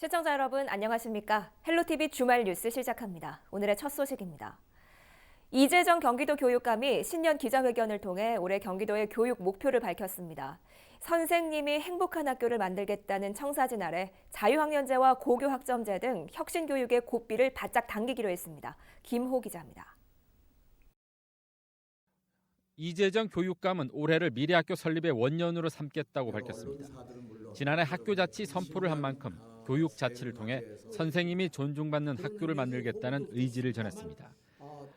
시청자 여러분 안녕하십니까? 헬로티비 주말 뉴스 시작합니다. 오늘의 첫 소식입니다. 이재정 경기도 교육감이 신년 기자회견을 통해 올해 경기도의 교육 목표를 밝혔습니다. 선생님이 행복한 학교를 만들겠다는 청사진 아래 자유학년제와 고교학점제 등 혁신교육의 고삐를 바짝 당기기로 했습니다. 김호 기자입니다. 이재정 교육감은 올해를 미래학교 설립의 원년으로 삼겠다고 밝혔습니다. 지난해 학교자치 선포를 한 만큼 교육 자치를 통해 선생님이 존중받는 학교를 만들겠다는 의지를 전했습니다.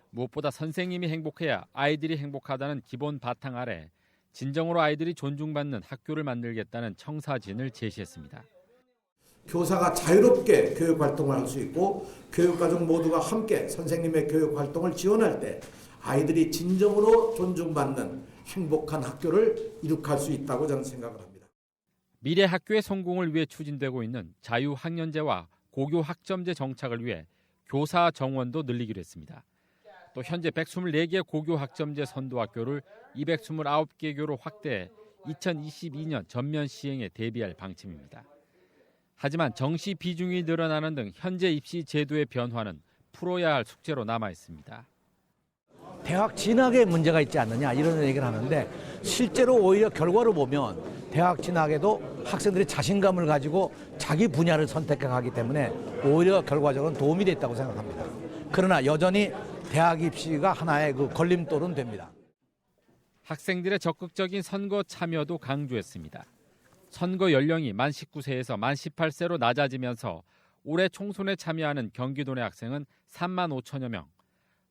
무엇보다 선생님이 행복해야 아이들이 행복하다는 기본 바탕 아래 진정으로 아이들이 존중받는 학교를 만들겠다는 청사진을 제시했습니다. 교사가 자유롭게 교육활동을 할 수 있고 교육가족 모두가 함께 선생님의 교육활동을 지원할 때 아이들이 진정으로 존중받는 행복한 학교를 이룩할 수 있다고 저는 생각을 합니다. 미래 학교의 성공을 위해 추진되고 있는 자유학년제와 고교학점제 정착을 위해 교사 정원도 늘리기로 했습니다. 또 현재 124개 고교학점제 선도학교를 229개 교로 확대해 2022년 전면 시행에 대비할 방침입니다. 하지만 정시 비중이 늘어나는 등 현재 입시 제도의 변화는 풀어야 할 숙제로 남아 있습니다. 대학 진학에 문제가 있지 않느냐 이런 얘기를 하는데 실제로 오히려 결과를 보면 대학 진학에도 학생들이 자신감을 가지고 자기 분야를 선택하기 때문에 오히려 결과적으로는 도움이 됐다고 생각합니다. 그러나 여전히 대학 입시가 하나의 그 걸림돌은 됩니다. 학생들의 적극적인 선거 참여도 강조했습니다. 선거 연령이 만 19세에서 만 18세로 낮아지면서 올해 총선에 참여하는 경기도 내 학생은 3만 5천여 명.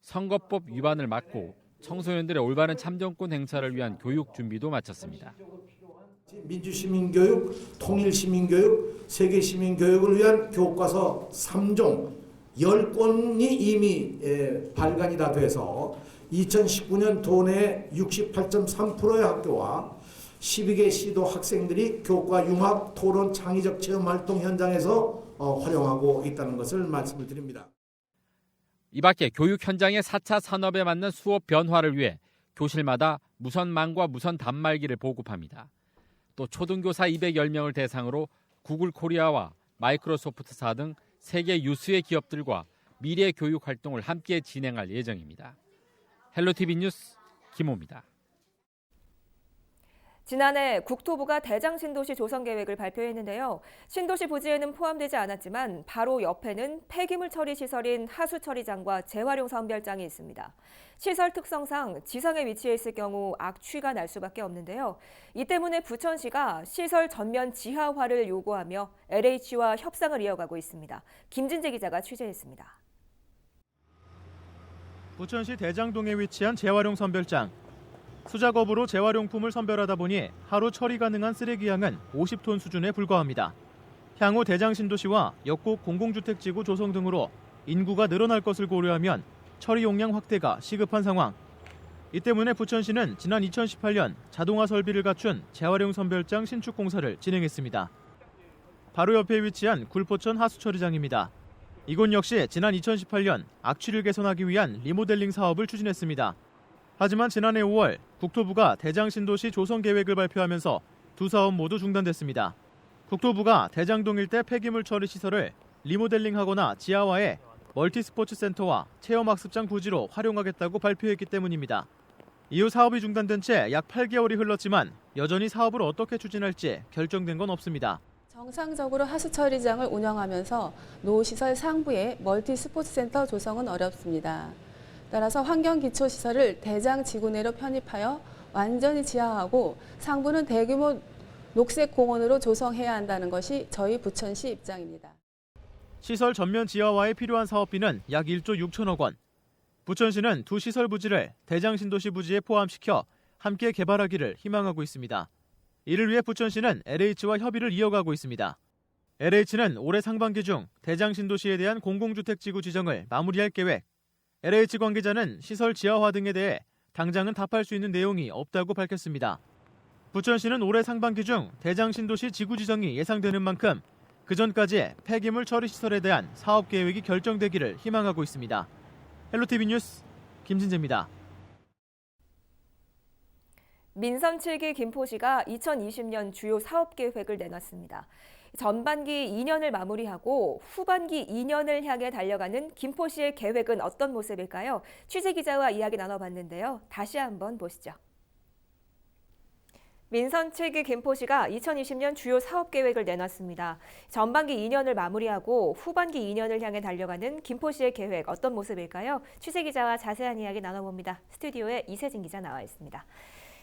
선거법 위반을 막고 청소년들의 올바른 참정권 행사를 위한 교육 준비도 마쳤습니다. 민주시민교육, 통일시민교육, 세계시민교육을 위한 교과서 3종 10권이 이미 발간이 다 돼서 2019년 도내 68.3%의 학교와 12개 시도 학생들이 교과 융합 토론 창의적 체험활동 현장에서 활용하고 있다는 것을 말씀을 드립니다. 이 밖에 교육 현장의 4차 산업에 맞는 수업 변화를 위해 교실마다 무선망과 무선 단말기를 보급합니다. 또 초등교사 210명을 대상으로 구글 코리아와 마이크로소프트사 등 세계 유수의 기업들과 미래 교육 활동을 함께 진행할 예정입니다. 헬로티비 뉴스 김호입니다. 지난해 국토부가 대장신도시 조성계획을 발표했는데요. 신도시 부지에는 포함되지 않았지만 바로 옆에는 폐기물 처리 시설인 하수처리장과 재활용 선별장이 있습니다. 시설 특성상 지상에 위치해 있을 경우 악취가 날 수밖에 없는데요. 이 때문에 부천시가 시설 전면 지하화를 요구하며 LH와 협상을 이어가고 있습니다. 김진재 기자가 취재했습니다. 부천시 대장동에 위치한 재활용 선별장. 수작업으로 재활용품을 선별하다 보니 하루 처리 가능한 쓰레기양은 50톤 수준에 불과합니다. 향후 대장신도시와 역곡 공공주택지구 조성 등으로 인구가 늘어날 것을 고려하면 처리 용량 확대가 시급한 상황. 이 때문에 부천시는 지난 2018년 자동화 설비를 갖춘 재활용 선별장 신축 공사를 진행했습니다. 바로 옆에 위치한 굴포천 하수처리장입니다. 이곳 역시 지난 2018년 악취를 개선하기 위한 리모델링 사업을 추진했습니다. 하지만 지난해 5월 국토부가 대장신도시 조성 계획을 발표하면서 두 사업 모두 중단됐습니다. 국토부가 대장동 일대 폐기물 처리 시설을 리모델링하거나 지하화해 멀티스포츠 센터와 체험학습장 부지로 활용하겠다고 발표했기 때문입니다. 이후 사업이 중단된 채 약 8개월이 흘렀지만 여전히 사업을 어떻게 추진할지 결정된 건 없습니다. 정상적으로 하수처리장을 운영하면서 노시설 상부에 멀티스포츠센터 조성은 어렵습니다. 따라서 환경기초시설을 대장지구 내로 편입하여 완전히 지하하고 상부는 대규모 녹색공원으로 조성해야 한다는 것이 저희 부천시 입장입니다. 시설 전면 지하화에 필요한 사업비는 약 1조 6천억 원. 부천시는 두 시설 부지를 대장신도시 부지에 포함시켜 함께 개발하기를 희망하고 있습니다. 이를 위해 부천시는 LH와 협의를 이어가고 있습니다. LH는 올해 상반기 중 대장신도시에 대한 공공주택지구 지정을 마무리할 계획. LH 관계자는 시설 지하화 등에 대해 당장은 답할 수 있는 내용이 없다고 밝혔습니다. 부천시는 올해 상반기 중 대장신도시 지구 지정이 예상되는 만큼 그 전까지 폐기물 처리 시설에 대한 사업 계획이 결정되기를 희망하고 있습니다. 헬로티비 뉴스 김진재입니다. 민선 7기 김포시가 2020년 주요 사업 계획을 내놨습니다. 전반기 2년을 마무리하고 후반기 2년을 향해 달려가는 김포시의 계획은 어떤 모습일까요? 취재 기자와 이야기 나눠봤는데요. 다시 한번 보시죠. 민선 7기 김포시가 2020년 주요 사업 계획을 내놨습니다. 전반기 2년을 마무리하고 후반기 2년을 향해 달려가는 김포시의 계획 어떤 모습일까요? 취재 기자와 자세한 이야기 나눠봅니다. 스튜디오에 이세진 기자 나와 있습니다.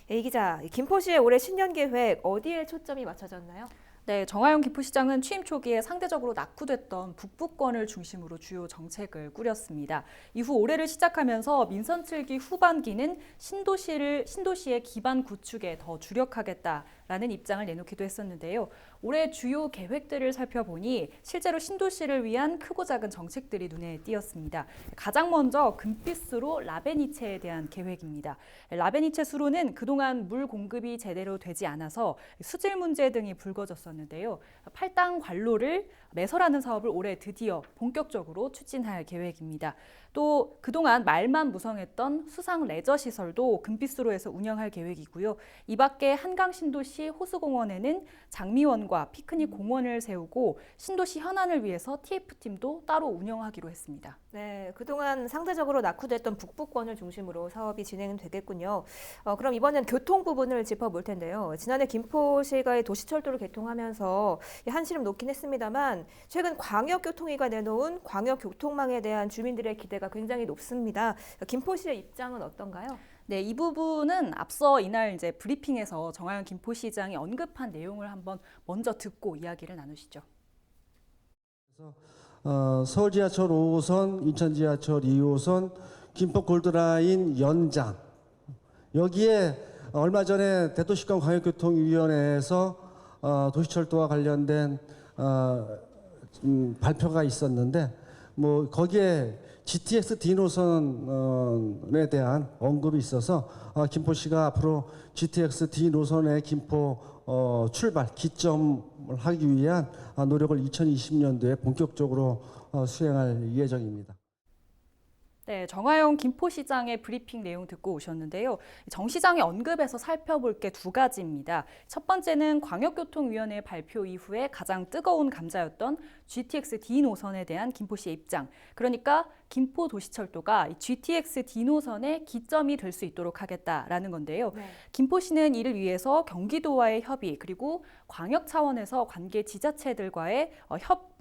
이 기자, 김포시의 올해 신년 계획 어디에 초점이 맞춰졌나요? 네, 정하용 김포시장은 취임 초기에 상대적으로 낙후됐던 북부권을 중심으로 주요 정책을 꾸렸습니다. 이후 올해를 시작하면서 민선 7기 후반기는 신도시의 기반 구축에 더 주력하겠다라는 입장을 내놓기도 했었는데요. 올해 주요 계획들을 살펴보니 실제로 신도시를 위한 크고 작은 정책들이 눈에 띄었습니다. 가장 먼저 금빛수로 라베니체에 대한 계획입니다. 라베니체 수로는 그동안 물 공급이 제대로 되지 않아서 수질 문제 등이 불거졌었는데요. 팔당 관로를 매설하는 사업을 올해 드디어 본격적으로 추진할 계획입니다. 또 그동안 말만 무성했던 수상 레저 시설도 금빛수로에서 운영할 계획이고요. 이 밖에 한강 신도시 호수공원에는 장미원과 피크닉 공원을 세우고 신도시 현안을 위해서 TF팀도 따로 운영하기로 했습니다. 네, 그동안 상대적으로 낙후됐던 북부권을 중심으로 사업이 진행되겠군요. 그럼 이번엔 교통 부분을 짚어볼 텐데요. 지난해 김포시가 도시철도를 개통하면서 한시름 놓긴 했습니다만 최근 광역교통위가 내놓은 광역교통망에 대한 주민들의 기대가 굉장히 높습니다. 김포시의 입장은 어떤가요? 네, 이 부분은 앞서 이날 이제 브리핑에서 정하용 김포시장이 언급한 내용을 한번 먼저 듣고 이야기를 나누시죠. 서울 지하철 5호선, 인천 지하철 2호선, 김포 골드라인 연장. 여기에 얼마 전에 대도시권 광역교통위원회에서 도시철도와 관련된 발표가 있었는데, 뭐 거기에 GTX D 노선에 대한 언급이 있어서 김포시가 앞으로 GTX D 노선의 김포 출발 기점을 하기 위한 노력을 2020년도에 본격적으로 수행할 예정입니다. 네, 정하용 김포시장의 브리핑 내용 듣고 오셨는데요. 정 시장이 언급해서 살펴볼 게 두 가지입니다. 첫 번째는 광역교통위원회 발표 이후에 가장 뜨거운 감자였던 GTX D 노선에 대한 김포시의 입장. 그러니까 김포도시철도가 GTX D 노선의 기점이 될 수 있도록 하겠다라는 건데요. 네. 김포시는 이를 위해서 경기도와의 협의 그리고 광역 차원에서 관계 지자체들과의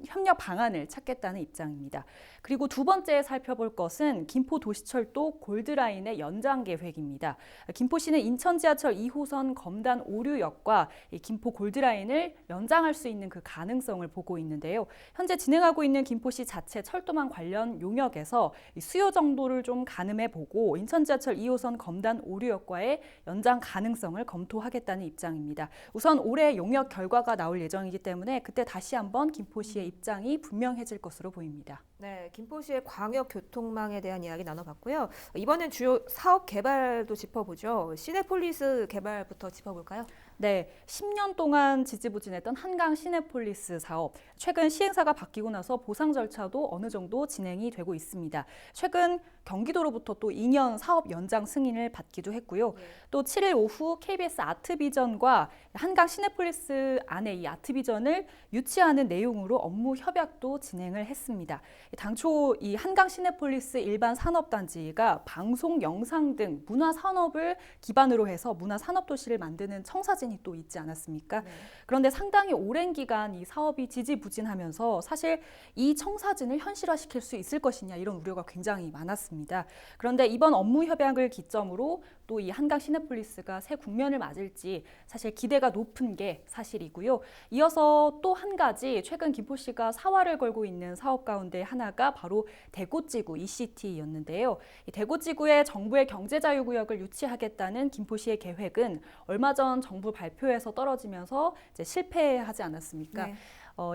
협력 방안을 찾겠다는 입장입니다. 그리고 두 번째 살펴볼 것은 김포도시철도 골드라인의 연장 계획입니다. 김포시는 인천 지하철 2호선 검단 오류역과 김포 골드라인을 연장할 수 있는 그 가능성을 보고 있는데요. 현재 진행하고 있는 김포시 자체 철도망 관련 용역에서 수요 정도를 좀 가늠해 보고 인천 지하철 2호선 검단 오류역과의 연장 가능성을 검토하겠다는 입장입니다. 우선 올해 용역 결과가 나올 예정이기 때문에 그때 다시 한번 김포시의 입장이 분명해질 것으로 보입니다. 네, 김포시의 광역교통망에 대한 이야기 나눠봤고요. 이번엔 주요 사업 개발도 짚어보죠. 시내폴리스 개발부터 짚어볼까요? 네, 10년 동안 지지부진했던 한강 시내폴리스 사업. 최근 시행사가 바뀌고 나서 보상 절차도 어느 정도 진행이 되고 있습니다. 최근 경기도로부터 또 2년 사업 연장 승인을 받기도 했고요. 또 7일 오후 KBS 아트비전과 한강 시내폴리스 안에 이 아트비전을 유치하는 내용으로 업무 협약도 진행을 했습니다. 당초 이 한강 시내폴리스 일반 산업단지가 방송, 영상 등 문화 산업을 기반으로 해서 문화 산업 도시를 만드는 청사진이 또 있지 않았습니까? 네. 그런데 상당히 오랜 기간 이 사업이 지지부진하면서 사실 이 청사진을 현실화시킬 수 있을 것이냐 이런 우려가 굉장히 많았습니다. 그런데 이번 업무 협약을 기점으로 또 이 한강 시내폴리스가 새 국면을 맞을지 사실 기대가 높은 게 사실이고요. 이어서 또 한 가지 최근 김포시가 사활을 걸고 있는 사업 가운데 하나가 바로 대고지구 ECT였는데요. 이 대고지구에 정부의 경제자유구역을 유치하겠다는 김포시의 계획은 얼마 전 정부 발표에서 떨어지면서 이제 실패하지 않았습니까? 네.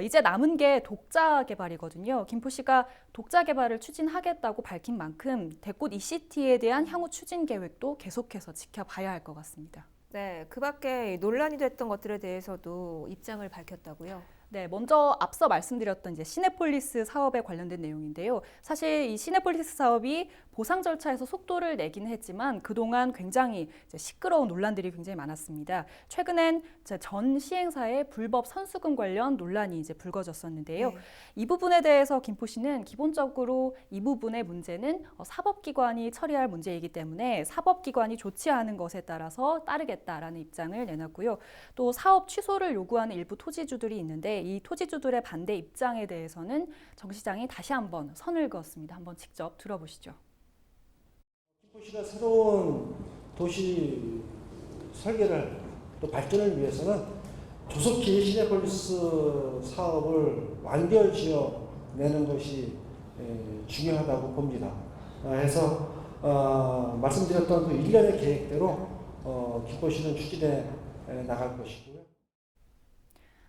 이제 남은 게 독자 개발이거든요. 김포시가 독자 개발을 추진하겠다고 밝힌 만큼 대꽃 ECT에 대한 향후 추진 계획도 계속해서 지켜봐야 할 것 같습니다. 네, 그 밖에 논란이 됐던 것들에 대해서도 입장을 밝혔다고요. 네, 먼저 앞서 말씀드렸던 이제 시내폴리스 사업에 관련된 내용인데요. 사실 이 시내폴리스 사업이 보상 절차에서 속도를 내기는 했지만 그동안 굉장히 시끄러운 논란들이 굉장히 많았습니다. 최근엔 전 시행사의 불법 선수금 관련 논란이 이제 불거졌었는데요. 네. 이 부분에 대해서 김포시는 기본적으로 이 부분의 문제는 사법기관이 처리할 문제이기 때문에 사법기관이 조치하는 것에 따라서 따르겠다라는 입장을 내놨고요. 또 사업 취소를 요구하는 일부 토지주들이 있는데 이 토지주들의 반대 입장에 대해서는 정 시장이 다시 한번 선을 그었습니다. 한번 직접 들어보시죠. 김포시가 새로운 도시 설계를 또 발전을 위해서는 조속히 시내폴리스 사업을 완결 지어내는 것이 중요하다고 봅니다. 해서 말씀드렸던 그 일련의 계획대로 김포시는 추진해 나갈 것이고요.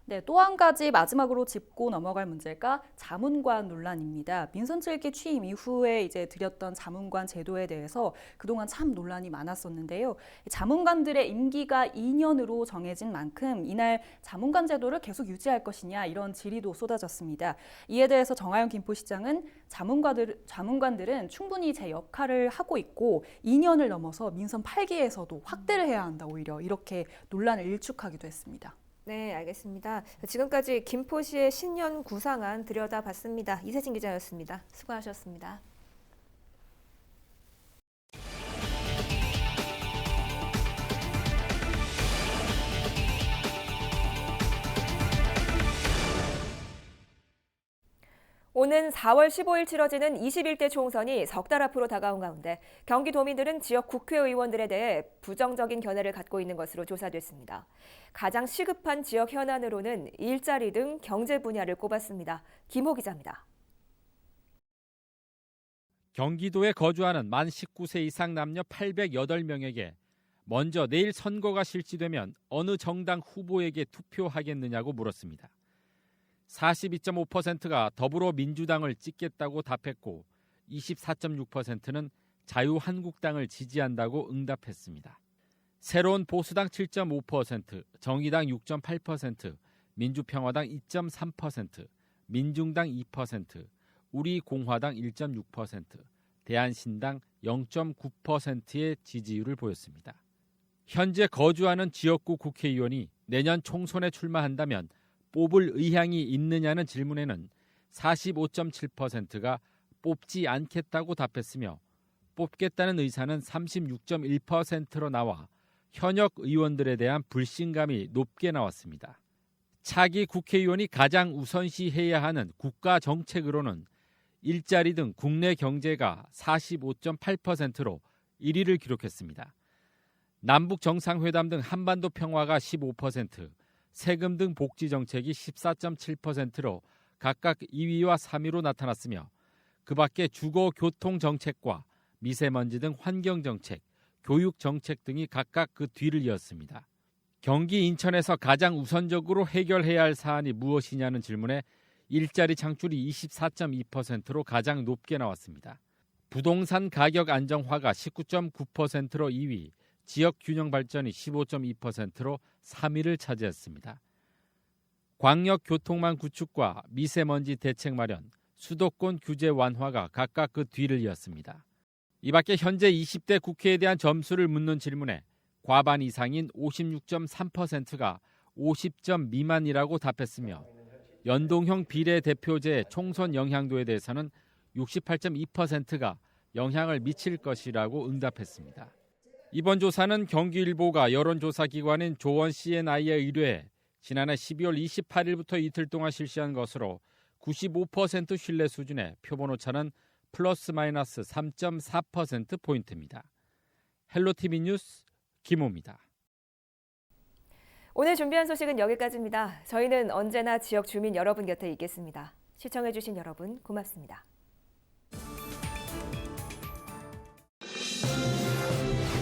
네, 또 한 가지 마지막으로 짚고 넘어갈 문제가 자문관 논란입니다. 민선 7기 취임 이후에 이제 들였던 자문관 제도에 대해서 그동안 참 논란이 많았었는데요. 자문관들의 임기가 2년으로 정해진 만큼 이날 자문관 제도를 계속 유지할 것이냐 이런 질의도 쏟아졌습니다. 이에 대해서 정하영 김포시장은 자문관들은 충분히 제 역할을 하고 있고 2년을 넘어서 민선 8기에서도 확대를 해야 한다 오히려 이렇게 논란을 일축하기도 했습니다. 네, 알겠습니다. 지금까지 김포시의 신년 구상안 들여다봤습니다. 이세진 기자였습니다. 수고하셨습니다. 오는 4월 15일 치러지는 21대 총선이 석 달 앞으로 다가온 가운데 경기도민들은 지역 국회의원들에 대해 부정적인 견해를 갖고 있는 것으로 조사됐습니다. 가장 시급한 지역 현안으로는 일자리 등 경제 분야를 꼽았습니다. 김호 기자입니다. 경기도에 거주하는 만 19세 이상 남녀 808명에게 먼저 내일 선거가 실시되면 어느 정당 후보에게 투표하겠느냐고 물었습니다. 42.5%가 더불어민주당을 찍겠다고 답했고 24.6%는 자유한국당을 지지한다고 응답했습니다. 새로운 보수당 7.5%, 정의당 6.8%, 민주평화당 2.3%, 민중당 2%, 우리공화당 1.6%, 대한신당 0.9%의 지지율을 보였습니다. 현재 거주하는 지역구 국회의원이 내년 총선에 출마한다면 뽑을 의향이 있느냐는 질문에는 45.7%가 뽑지 않겠다고 답했으며 뽑겠다는 의사는 36.1%로 나와 현역 의원들에 대한 불신감이 높게 나왔습니다. 차기 국회의원이 가장 우선시해야 하는 국가 정책으로는 일자리 등 국내 경제가 45.8%로 1위를 기록했습니다. 남북 정상회담 등 한반도 평화가 15%, 세금 등 복지 정책이 14.7%로 각각 2위와 3위로 나타났으며 그 밖에 주거 교통 정책과 미세먼지 등 환경 정책, 교육 정책 등이 각각 그 뒤를 이었습니다. 경기 인천에서 가장 우선적으로 해결해야 할 사안이 무엇이냐는 질문에 일자리 창출이 24.2%로 가장 높게 나왔습니다. 부동산 가격 안정화가 19.9%로 2위, 지역 균형 발전이 15.2%로 3위를 차지했습니다. 광역 교통망 구축과 미세먼지 대책 마련, 수도권 규제 완화가 각각 그 뒤를 이었습니다. 이 밖에 현재 20대 국회에 대한 점수를 묻는 질문에 과반 이상인 56.3%가 50점 미만이라고 답했으며 연동형 비례대표제 총선 영향도에 대해서는 68.2%가 영향을 미칠 것이라고 응답했습니다. 이번 조사는 경기일보가 여론조사기관인 조원 C&I에 의뢰해 지난해 12월 28일부터 이틀 동안 실시한 것으로 95% 신뢰 수준의 표본 오차는 플러스 마이너스 3.4%포인트입니다. 헬로티비 뉴스 김호입니다. 오늘 준비한 소식은 여기까지입니다. 저희는 언제나 지역 주민 여러분 곁에 있겠습니다. 시청해주신 여러분 고맙습니다.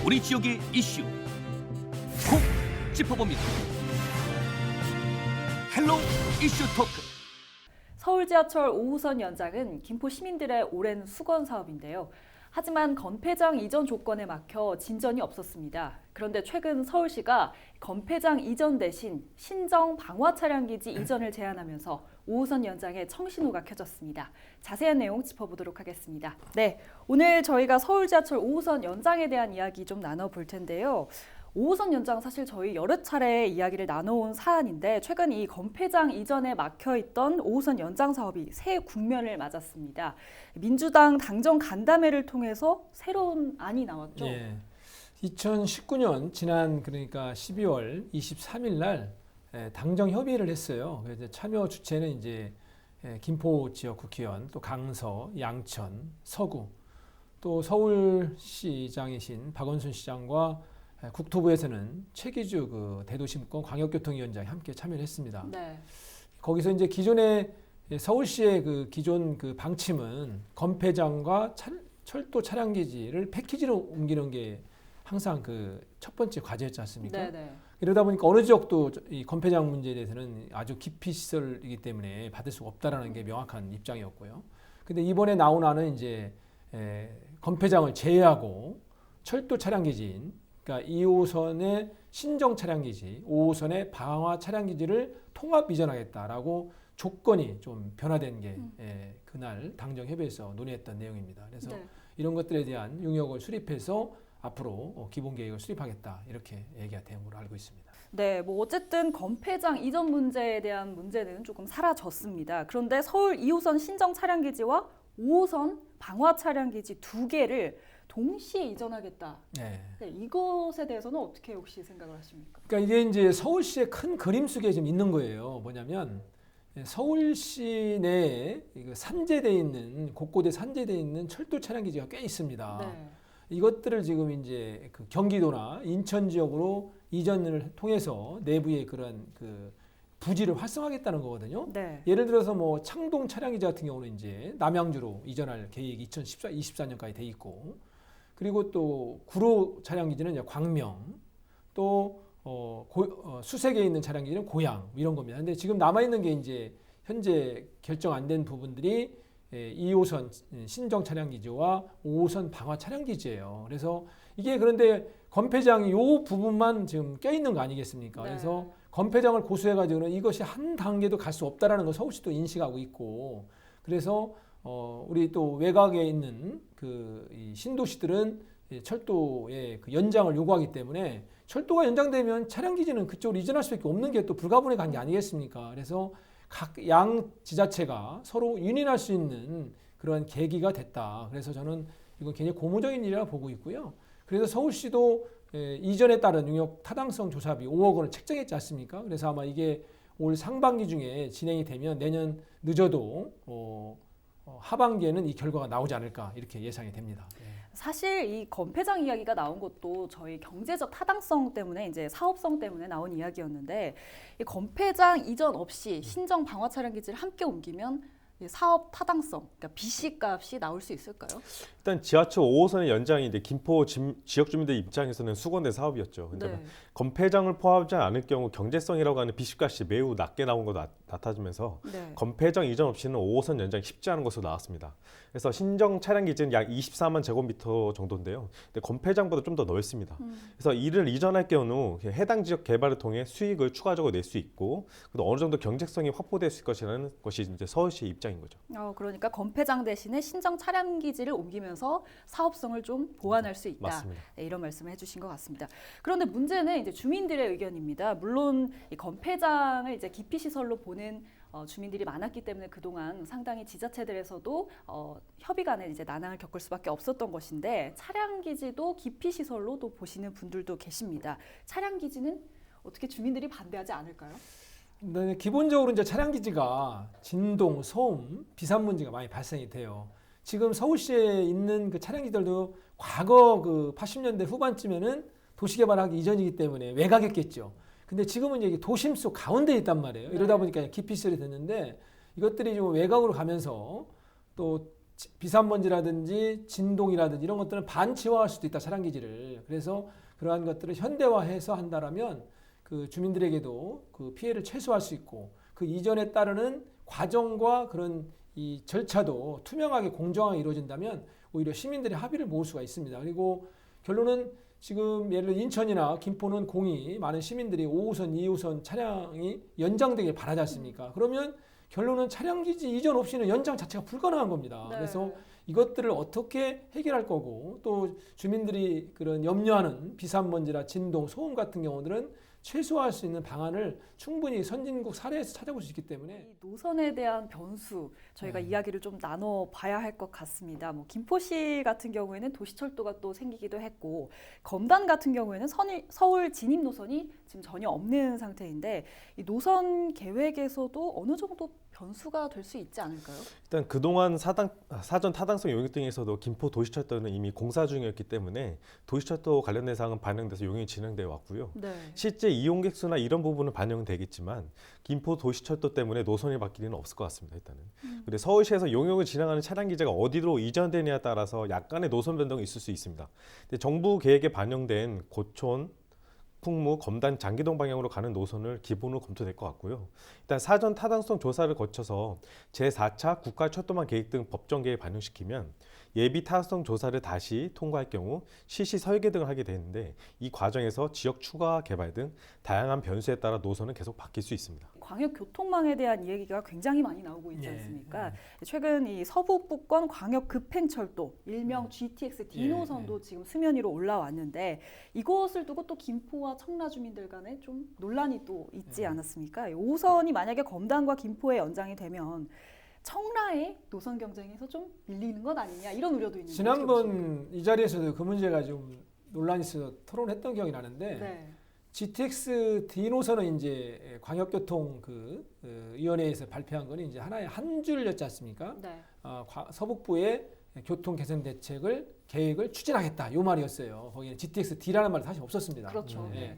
우리 지역의 이슈 콕 짚어봅니다. 헬로 이슈 토크. 서울 지하철 5호선 연장은 김포 시민들의 오랜 수건 사업인데요. 하지만 건폐장 이전 조건에 막혀 진전이 없었습니다. 그런데 최근 서울시가 건폐장 이전 대신 신정 방화 차량 기지 이전을 제안하면서 5호선 연장에 청신호가 켜졌습니다. 자세한 내용 짚어보도록 하겠습니다. 네, 오늘 저희가 서울 지하철 5호선 연장에 대한 이야기 좀 나눠볼 텐데요. 5호선 연장 사실 저희 여러 차례 이야기를 나눠온 사안인데 최근 이 검폐장 이전에 막혀있던 5호선 연장 사업이 새 국면을 맞았습니다. 민주당 당정 간담회를 통해서 새로운 안이 나왔죠. 예. 2019년 지난 그러니까 12월 23일 날 당정 협의를 했어요. 그래서 참여 주체는 이제 김포 지역 국회의원, 또 강서, 양천, 서구, 또 서울시장이신 박원순 시장과 국토부에서는 최기주 그 대도시문건 광역교통위원장이 함께 참여를 했습니다. 네. 거기서 이제 기존의 서울시의 그 기존 그 방침은 검폐장과 철도 차량 기지를 패키지로 옮기는 게 항상 그 첫 번째 과제였지 않습니까? 네네. 이러다 보니까 어느 지역도 이 검폐장 문제에 대해서는 아주 기피 시설이기 때문에 받을 수가 없다라는 게 명확한 입장이었고요. 근데 이번에 나온 안은 이제 검폐장을 제외하고 철도 차량 기지인 그러니까 2호선의 신정 차량 기지, 5호선의 방화 차량 기지를 통합 이전하겠다라고 조건이 좀 변화된 게 그날 당정 협의에서 논의했던 내용입니다. 그래서 네. 이런 것들에 대한 용역을 수립해서 앞으로 기본 계획을 수립하겠다 이렇게 얘기가 된 걸로 알고 있습니다. 네, 뭐 어쨌든 검폐장 이전 문제에 대한 문제는 조금 사라졌습니다. 그런데 서울 2호선 신정 차량 기지와 5호선 방화 차량 기지 두 개를 동시에 이전하겠다. 네. 네, 이것에 대해서는 어떻게 혹시 생각을 하십니까? 그러니까 이게 이제 서울시의 큰 그림 속에 지금 있는 거예요. 뭐냐면 서울시 내에 산재돼 있는 곳곳에 산재돼 있는 철도 차량 기지가 꽤 있습니다. 네. 이것들을 지금 이제 그 경기도나 인천 지역으로 이전을 통해서 내부의 그런 그 부지를 활성화하겠다는 거거든요. 네. 예를 들어서 뭐 창동 차량 기지 같은 경우는 이제 남양주로 이전할 계획이 2024년까지 돼 있고, 그리고 또 구로 차량 기지는 이제 광명, 또 수색에 있는 차량 기지는 고양 이런 겁니다. 근데 지금 남아 있는 게 이제 현재 결정 안 된 부분들이 2호선 신정 차량 기지와 5호선 방화 차량 기지예요. 그래서 이게 그런데 검폐장이 요 부분만 지금 껴 있는 거 아니겠습니까? 네. 그래서 검폐장을 고수해가지고는 이것이 한 단계도 갈 수 없다라는 걸 서울시도 인식하고 있고, 그래서 우리 또 외곽에 있는 이 신도시들은 철도의 그 연장을 요구하기 때문에 철도가 연장되면 차량 기지는 그쪽으로 이전할 수밖에 없는 게 또 불가분의 관계 아니겠습니까? 그래서 각 양 지자체가 서로 윤인할 수 있는 그런 계기가 됐다. 그래서 저는 이건 굉장히 고무적인 일이라 보고 있고요. 그래서 서울시도 이전에 따른 용역 타당성 조사비 5억 원을 책정했지 않습니까? 그래서 아마 이게 올 상반기 중에 진행이 되면 내년 늦어도 하반기에는 이 결과가 나오지 않을까 이렇게 예상이 됩니다. 사실 이 검폐장 이야기가 나온 것도 저희 경제적 타당성 때문에 이제 사업성 때문에 나온 이야기였는데, 이 검폐장 이전 없이 신정 방화 차량 기지를 함께 옮기면 이 사업 타당성, 그러니까 BC 값이 나올 수 있을까요? 일단 지하철 5호선의 연장이 이제 김포 지역 주민들 입장에서는 수건된 사업이었죠. 근데 네. 검폐장을 포함하지 않을 경우 경제성이라고 하는 비식값이 매우 낮게 나온 것도 나타지면서 네. 검폐장 이전 없이는 5호선 연장이 쉽지 않은 것으로 나왔습니다. 그래서 신정 차량 기지는 약 24만 제곱미터 정도인데요. 근데 검폐장보다 좀 더 넓습니다. 그래서 이를 이전할 경우 해당 지역 개발을 통해 수익을 추가적으로 낼 수 있고, 또 어느 정도 경제성이 확보될 수 있을 것이라는 것이 이제 서울시의 입장인 거죠. 그러니까 검폐장 대신에 신정 차량 기지를 옮기면서 사업성을 좀 보완할 수 있다. 맞습니다. 네, 이런 말씀을 해주신 것 같습니다. 그런데 문제는 이제 주민들의 의견입니다. 물론 이 검폐장을 이제 기피 시설로 보는 주민들이 많았기 때문에 그동안 상당히 지자체들에서도 협의 간에 이제 난항을 겪을 수밖에 없었던 것인데, 차량 기지도 기피 시설로 또 보시는 분들도 계십니다. 차량 기지는 어떻게 주민들이 반대하지 않을까요? 네, 기본적으로 이제 차량 기지가 진동, 소음, 비산 문제가 많이 발생이 돼요. 지금 서울시에 있는 그 차량 기지들도 과거 그 80년대 후반쯤에는 도시개발하기 이전이기 때문에 외곽했겠죠. 근데 지금은 이제 도심 속 가운데에 있단 말이에요. 이러다 보니까 기피시설이 됐는데, 이것들이 좀 외곽으로 가면서 또 비산먼지라든지 진동이라든지 이런 것들은 반치화할 수도 있다, 차량 기지를. 그래서 그러한 것들을 현대화해서 한다라면 그 주민들에게도 그 피해를 최소화할 수 있고, 그 이전에 따르는 과정과 그런 이 절차도 투명하게 공정하게 이루어진다면 오히려 시민들의 합의를 모을 수가 있습니다. 그리고 결론은 지금 예를 들어 인천이나 김포는 공이 많은 시민들이 5호선, 2호선 차량이 연장되길 바라지 않습니까? 그러면 결론은 차량기지 이전 없이는 연장 자체가 불가능한 겁니다. 네. 그래서 이것들을 어떻게 해결할 거고 또 주민들이 그런 염려하는 비산먼지나 진동, 소음 같은 경우들은 최소화할 수 있는 방안을 충분히 선진국 사례에서 찾아볼 수 있기 때문에 이 노선에 대한 변수 저희가 이야기를 좀 나눠봐야 할 것 같습니다. 뭐 김포시 같은 경우에는 도시철도가 또 생기기도 했고 검단 같은 경우에는 서울 진입 노선이 지금 전혀 없는 상태인데 이 노선 계획에서도 어느 정도 변수가 될 수 있지 않을까요? 일단 그동안 사전 타당성 용역 등에서도 김포 도시철도는 이미 공사 중이었기 때문에 도시철도 관련된 사항은 반영돼서 용역이 진행되어 왔고요. 네. 실제 이용객 수나 이런 부분은 반영은 되겠지만 김포 도시철도 때문에 노선이 바뀔 리는 없을 것 같습니다. 일단은. 그리고 서울시에서 용역을 진행하는 차량 기지가 어디로 이전되느냐에 따라서 약간의 노선 변동이 있을 수 있습니다. 근데 정부 계획에 반영된 고촌, 풍무, 검단, 장기동 방향으로 가는 노선을 기본으로 검토될 것 같고요. 일단 사전 타당성 조사를 거쳐서 제4차 국가철도망 계획 등 법정 계획에 반영시키면 예비 타당성 조사를 다시 통과할 경우 실시 설계 등을 하게 되는데 이 과정에서 지역 추가 개발 등 다양한 변수에 따라 노선은 계속 바뀔 수 있습니다. 광역교통망에 대한 이야기가 굉장히 많이 나오고 있지 않습니까? 최근 이 서북부권 광역급행철도 일명 GTX D 노선도 지금 수면 위로 올라왔는데 이것을 두고 또 김포와 청라 주민들 간에 좀 논란이 또 있지 않았습니까? 5선이 만약에 검단과 김포에 연장이 되면 청라의 노선 경쟁에서 좀 밀리는 것 아니냐 이런 우려도 있는데 지난번 이 자리에서도 그 문제가 좀 논란이 있어서 토론했던 기억이 나는데 네. GTX D 노선은 이제 광역교통 위원회에서 발표한 거는 이제 하나의 한 줄이었지 않습니까? 네. 서북부의 교통 개선 계획을 추진하겠다 요 말이었어요. 거기에 GTX D라는 말은 사실 없었습니다. 그렇죠. 네.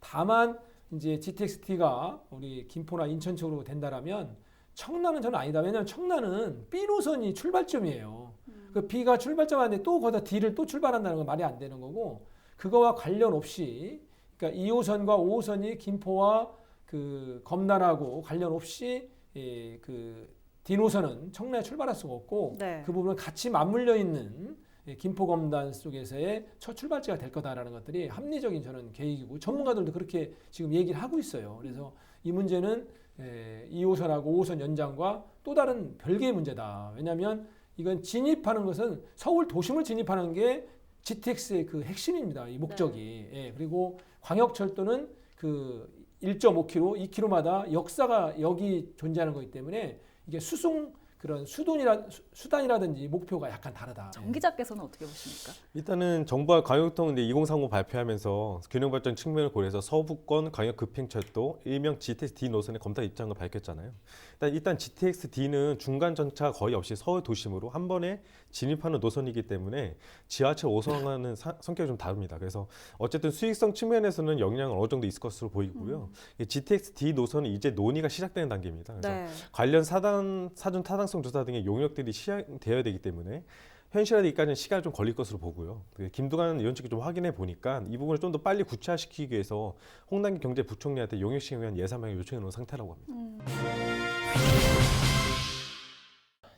다만 이제 GTX D가 우리 김포나 인천 쪽으로 된다라면 청라는 저는 아니다. 왜냐하면 청라는 B 노선이 출발점이에요. 그 B가 출발점인데 또 거기다 D를 또 출발한다는 건 말이 안 되는 거고 그거와 관련 없이 그러니까 2호선과 5호선이 김포와 그 검단하고 관련 없이 그 D 노선은 청라에 출발할 수가 없고 네. 그 부분은 같이 맞물려 있는 김포 검단 속에서의 첫 출발지가 될 거다라는 것들이 합리적인 저는 계획이고 전문가들도 그렇게 지금 얘기를 하고 있어요. 그래서 이 문제는 2호선하고 5호선 연장과 또 다른 별개의 문제다. 왜냐하면 이건 진입하는 것은 서울 도심을 진입하는 게 GTX의 그 핵심입니다. 이 목적이. 네. 그리고 광역철도는 그 1.5km, 2km마다 역사가 여기 존재하는 거기 때문에 이게 그런 수단이라든지 목표가 약간 다르다. 정 기자께서는 어떻게 보십니까? 일단은 정부와 광역교통 2030 발표하면서 균형 발전 측면을 고려해서 서부권 광역급행철도 일명 GTX D 노선의 검토 입장을 밝혔잖아요. 일단 GTX D는 중간 전차가 거의 없이 서울 도심으로 한 번에 진입하는 노선이기 때문에 지하철 5선과는 성격이 좀 다릅니다. 그래서 어쨌든 수익성 측면에서는 영향은 어느 정도 있을 것으로 보이고요. GTX D 노선은 이제 논의가 시작되는 단계입니다. 그래서 네. 관련 사전 타당성 조사 등의 용역들이 시행되어야 되기 때문에 현실화되기까지는 시간이 좀 걸릴 것으로 보고요. 김두관 의원 측이 좀 확인해 보니까 이 부분을 좀 더 빨리 구체화시키기 위해서 홍남기 경제부총리한테 용역 시행을 위한 예산망을 요청해 놓은 상태라고 합니다.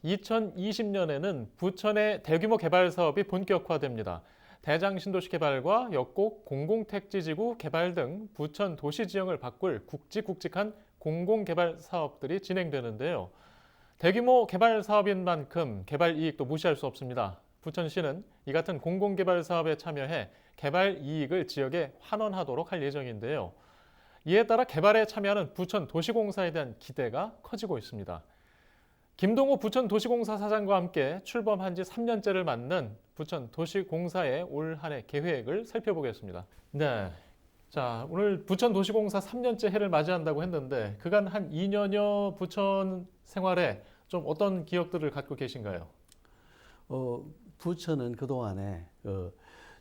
2020년에는 부천의 대규모 개발 사업이 본격화됩니다. 대장 신도시 개발과 역곡 공공택지지구 개발 등 부천 도시 지형을 바꿀 굵직굵직한 공공개발 사업들이 진행되는데요. 대규모 개발 사업인 만큼 개발 이익도 무시할 수 없습니다. 부천시는 이 같은 공공개발 사업에 참여해 개발 이익을 지역에 환원하도록 할 예정인데요. 이에 따라 개발에 참여하는 부천 도시공사에 대한 기대가 커지고 있습니다. 김동호 부천도시공사 사장과 함께 출범한 지 3년째를 맞는 부천도시공사의 올 한 해 계획을 살펴보겠습니다. 네. 자, 오늘 부천도시공사 3년째 해를 맞이한다고 했는데 그간 한 2년여 부천 생활에 좀 어떤 기억들을 갖고 계신가요? 부천은 그동안에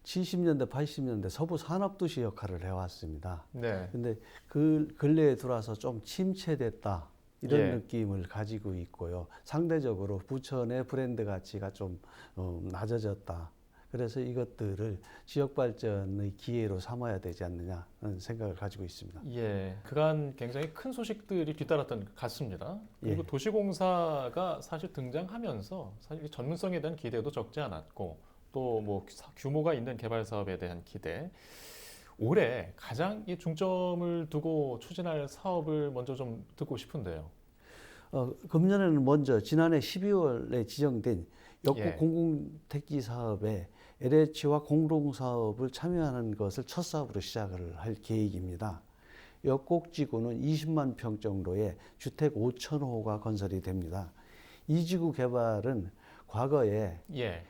70년대, 80년대 서부 산업도시 역할을 해왔습니다. 네. 근데 그 근래에 들어와서 좀 침체됐다. 이런 느낌을 가지고 있고요. 상대적으로 부천의 브랜드 가치가 좀 낮아졌다. 그래서 이것들을 지역 발전의 기회로 삼아야 되지 않느냐는 생각을 가지고 있습니다. 예, 그간 굉장히 큰 소식들이 뒤따랐던 것 같습니다. 그리고 도시공사가 사실 등장하면서 사실 전문성에 대한 기대도 적지 않았고 또 뭐 규모가 있는 개발 사업에 대한 기대. 올해 가장 이 중점을 두고 추진할 사업을 먼저 좀 듣고 싶은데요. 금년에는 먼저 지난해 12월에 지정된 역곡 예. 공공택지 사업에 LH와 공동사업을 참여하는 것을 첫 사업으로 시작을 할 계획입니다. 역곡지구는 20만 평 정도의 주택 5,000호가 건설이 됩니다. 이 지구 개발은 과거에 예.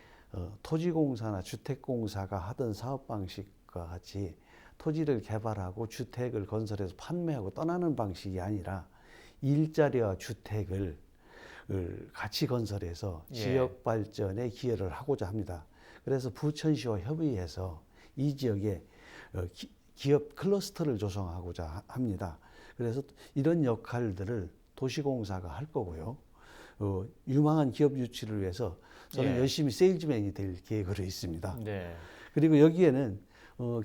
토지공사나 주택공사가 하던 사업 방식과 같이 토지를 개발하고 주택을 건설해서 판매하고 떠나는 방식이 아니라 일자리와 주택을 같이 건설해서 예. 지역 발전에 기여를 하고자 합니다. 그래서 부천시와 협의해서 이 지역에 기업 클러스터를 조성하고자 합니다. 그래서 이런 역할들을 도시공사가 할 거고요. 유망한 기업 유치를 위해서 저는 예. 열심히 세일즈맨이 될 계획으로 있습니다. 네. 그리고 여기에는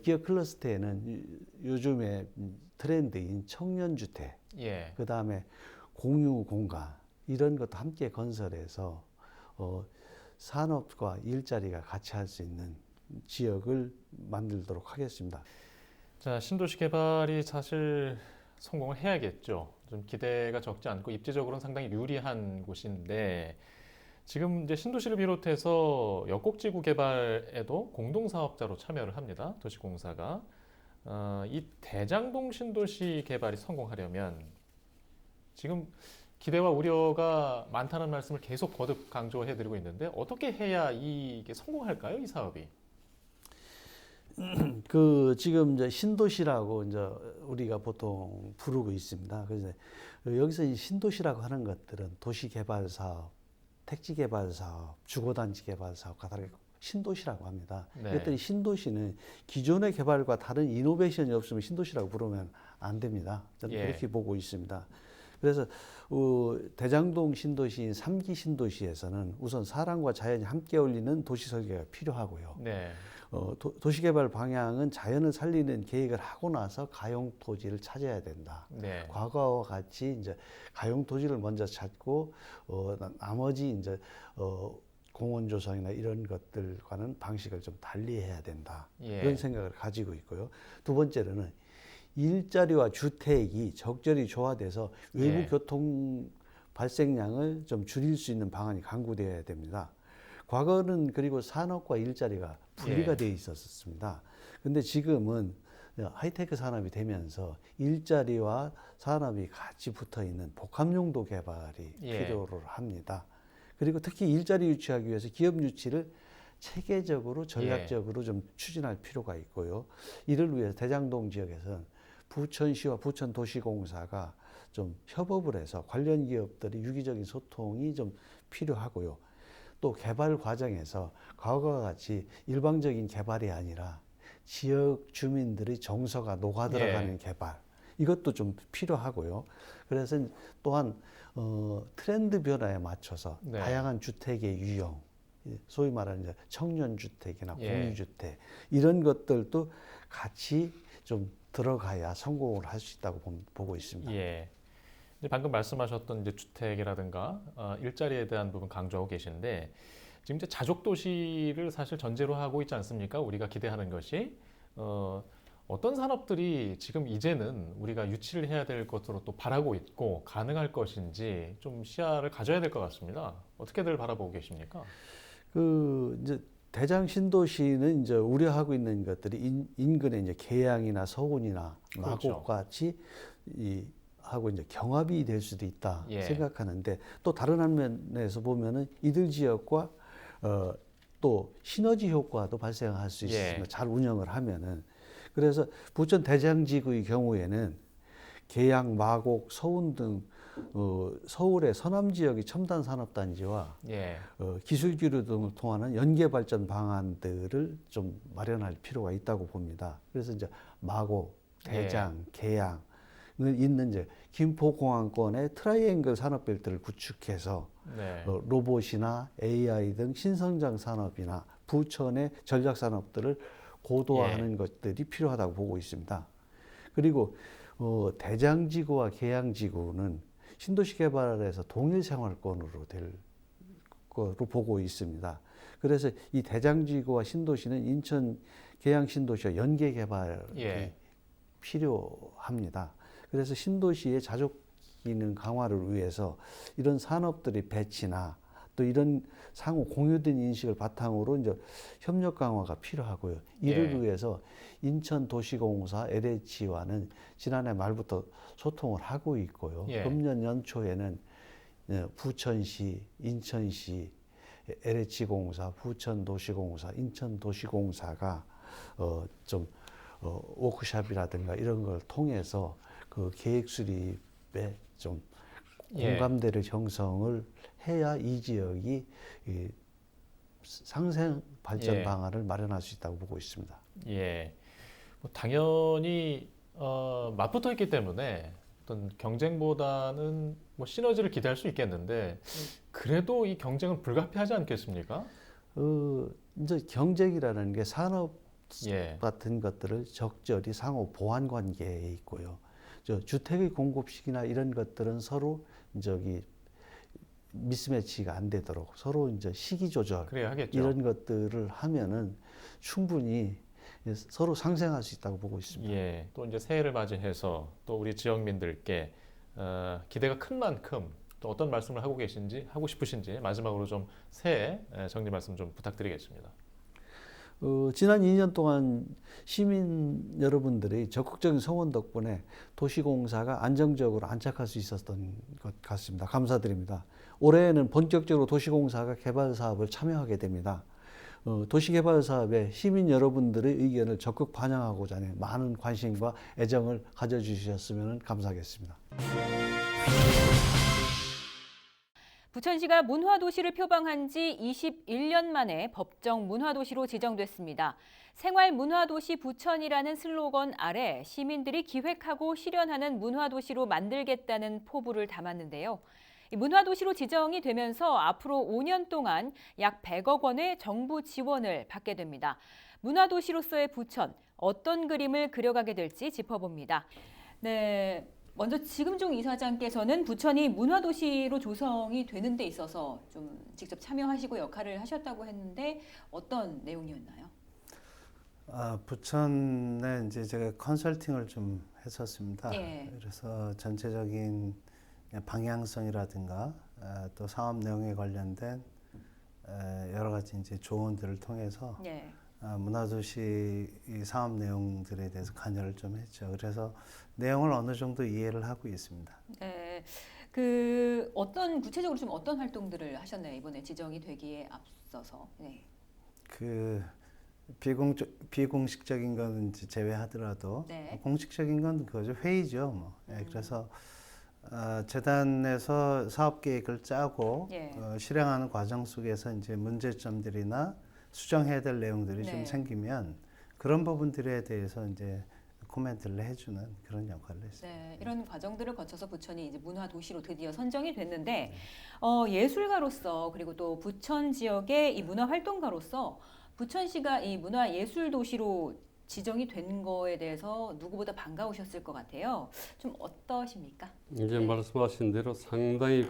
기업 클러스터에는 요즘에 트렌드인 청년주택, 예. 그 다음에 공유 공간 이런 것도 함께 건설해서 산업과 일자리가 같이 할 수 있는 지역을 만들도록 하겠습니다. 자, 신도시 개발이 사실 성공을 해야겠죠. 좀 기대가 적지 않고 입지적으로는 상당히 유리한 곳인데 지금 이제 신도시를 비롯해서 역곡지구 개발에도 공동사업자로 참여를 합니다. 도시공사가. 이 대장동 신도시 개발이 성공하려면 지금 기대와 우려가 많다는 말씀을 계속 거듭 강조해드리고 있는데 어떻게 해야 이게 성공할까요, 이 사업이? 지금 이제 신도시라고 이제 우리가 보통 부르고 있습니다. 그래서 여기서 이 신도시라고 하는 것들은 도시개발 사업, 택지개발 사업, 주거단지 개발 사업과 다르게 신도시라고 합니다. 네. 이것들이 신도시는 기존의 개발과 다른 이노베이션이 없으면 신도시라고 부르면 안 됩니다. 저는 예. 그렇게 보고 있습니다. 그래서 대장동 신도시인 3기 신도시에서는 우선 사람과 자연이 함께 어울리는 도시 설계가 필요하고요. 네. 도시개발 방향은 자연을 살리는 계획을 하고 나서 가용 토지를 찾아야 된다. 네. 과거와 같이 이제 가용 토지를 먼저 찾고 나머지 이제 공원 조성이나 이런 것들과는 방식을 좀 달리해야 된다. 예. 이런 생각을 가지고 있고요. 두 번째로는 일자리와 주택이 적절히 조화돼서 외부 예. 교통 발생량을 좀 줄일 수 있는 방안이 강구되어야 됩니다. 과거는 그리고 산업과 일자리가 분리가 예. 되어 있었습니다. 근데 지금은 하이테크 산업이 되면서 일자리와 산업이 같이 붙어 있는 복합용도 개발이 예. 필요를 합니다. 그리고 특히 일자리 유치하기 위해서 기업 유치를 체계적으로 전략적으로 좀 추진할 필요가 있고요. 이를 위해서 대장동 지역에서는 부천시와 부천도시공사가 좀 협업을 해서 관련 기업들이 유기적인 소통이 좀 필요하고요. 또 개발 과정에서 과거와 같이 일방적인 개발이 아니라 지역 주민들의 정서가 녹아 들어가는 예. 개발, 이것도 좀 필요하고요. 그래서 또한 트렌드 변화에 맞춰서 네. 다양한 주택의 유형, 소위 말하는 이제 청년주택이나 예. 공유주택 이런 것들도 같이 좀 들어가야 성공을 할 수 있다고 보고 있습니다. 예. 이제 방금 말씀하셨던 이제 주택이라든가 일자리에 대한 부분 강조하고 계신데 지금 이제 자족 도시를 사실 전제로 하고 있지 않습니까? 우리가 기대하는 것이 어떤 산업들이 지금 이제는 우리가 유치를 해야 될 것으로 또 바라고 있고 가능할 것인지 좀 시야를 가져야 될 것 같습니다. 어떻게들 바라보고 계십니까? 이제 대장 신도시는 이제 우려하고 있는 것들이 인근의 이제 계양이나 서운이나 그렇죠. 마곡 같이 하고 이제 경합이 될 수도 있다 예. 생각하는데 또 다른 한면에서 보면은 이들 지역과 또 시너지 효과도 발생할 수 있습니다. 예. 잘 운영을 하면은. 그래서 부천 대장지구의 경우에는 계양, 마곡, 서운 등 서울의 서남 지역의 첨단 산업단지와 예. 기술 교류 등을 통하는 연계 발전 방안들을 좀 마련할 필요가 있다고 봅니다. 그래서 이제 마곡, 대장, 계양을 있는 이제 김포공항권의 트라이앵글 산업벨트를 구축해서 네. 로봇이나 AI 등 신성장 산업이나 부천의 전략 산업들을 고도화하는 예. 것들이 필요하다고 보고 있습니다. 그리고 대장지구와 계양지구는 신도시 개발에서 동일 생활권으로 될 거로 보고 있습니다. 그래서 이 대장지구와 신도시는 인천 계양 신도시와 연계 개발이 예. 필요합니다. 그래서 신도시의 자족 기능 강화를 위해서 이런 산업들의 배치나 또 이런 상호 공유된 인식을 바탕으로 이제 협력 강화가 필요하고요. 이를 예. 위해서 인천도시공사 LH와는 지난해 말부터 소통을 하고 있고요. 예. 금년 연초에는 부천시, 인천시, LH공사, 부천도시공사, 인천도시공사가 워크숍이라든가 이런 걸 통해서 그 계획 수립에 좀 공감대를 형성을 해야 이 지역이 이 상생 발전 방안을 마련할 수 있다고 보고 있습니다. 예. 뭐 당연히 맞붙어 있기 때문에 어떤 경쟁보다는 뭐 시너지를 기대할 수 있겠는데 그래도 이 경쟁은 불가피하지 않겠습니까? 이제 경쟁이라는 게 산업 예. 같은 것들을 적절히 상호 보완 관계에 있고요. 주택의 공급식이나 이런 것들은 서로 저기 미스매치가 안 되도록 서로 이제 시기 조절 그래야겠죠. 이런 것들을 하면은 충분히 서로 상생할 수 있다고 보고 있습니다. 예. 또 이제 새해를 맞이해서 또 우리 지역민들께 기대가 큰 만큼 또 어떤 말씀을 하고 싶으신지 마지막으로 좀 새해 정리 말씀 좀 부탁드리겠습니다. 지난 2년 동안 시민 여러분들의 적극적인 성원 덕분에 도시공사가 안정적으로 안착할 수 있었던 것 같습니다. 감사드립니다. 올해에는 본격적으로 도시공사가 개발 사업을 참여하게 됩니다. 도시개발 사업에 시민 여러분들의 의견을 적극 반영하고자 하는 많은 관심과 애정을 가져주셨으면 감사하겠습니다. 부천시가 문화도시를 표방한 지 21년 만에 법정 문화도시로 지정됐습니다. 생활문화도시 부천이라는 슬로건 아래 시민들이 기획하고 실현하는 문화도시로 만들겠다는 포부를 담았는데요. 문화도시로 지정이 되면서 앞으로 5년 동안 약 100억 원의 정부 지원을 받게 됩니다. 문화도시로서의 부천, 어떤 그림을 그려가게 될지 짚어봅니다. 네. 먼저 지금종 이사장께서는 부천이 문화도시로 조성이 되는 데 있어서 좀 직접 참여하시고 역할을 하셨다고 했는데 어떤 내용이었나요? 부천에 이제 제가 컨설팅을 좀 했었습니다. 예. 그래서 전체적인 방향성이라든가 또 사업 내용에 관련된 여러 가지 이제 조언들을 통해서 예. 문화도시 이 사업 내용들에 대해서 관여를 좀 했죠. 그래서 내용을 어느 정도 이해를 하고 있습니다. 네, 구체적으로 좀 어떤 활동들을 하셨나요? 이번에 지정이 되기에 앞서서. 네. 비공식적인 건 이제 제외하더라도 네. 공식적인 건 그거죠. 회의죠. 뭐. 그래서 재단에서 사업 계획을 짜고 예. 실행하는 과정 속에서 이제 문제점들이나 수정해야 될 내용들이 네. 좀 생기면 그런 부분들에 대해서 이제 코멘트를 해주는 그런 역할을 했습니다. 네, 이런 과정들을 거쳐서 부천이 이제 문화도시로 드디어 선정이 됐는데 예술가로서 그리고 또 부천 지역의 이 문화활동가로서 부천시가 이 문화예술도시로 지정이 된 거에 대해서 누구보다 반가우셨을 것 같아요. 좀 어떠십니까? 이제 네. 말씀하신 대로 상당히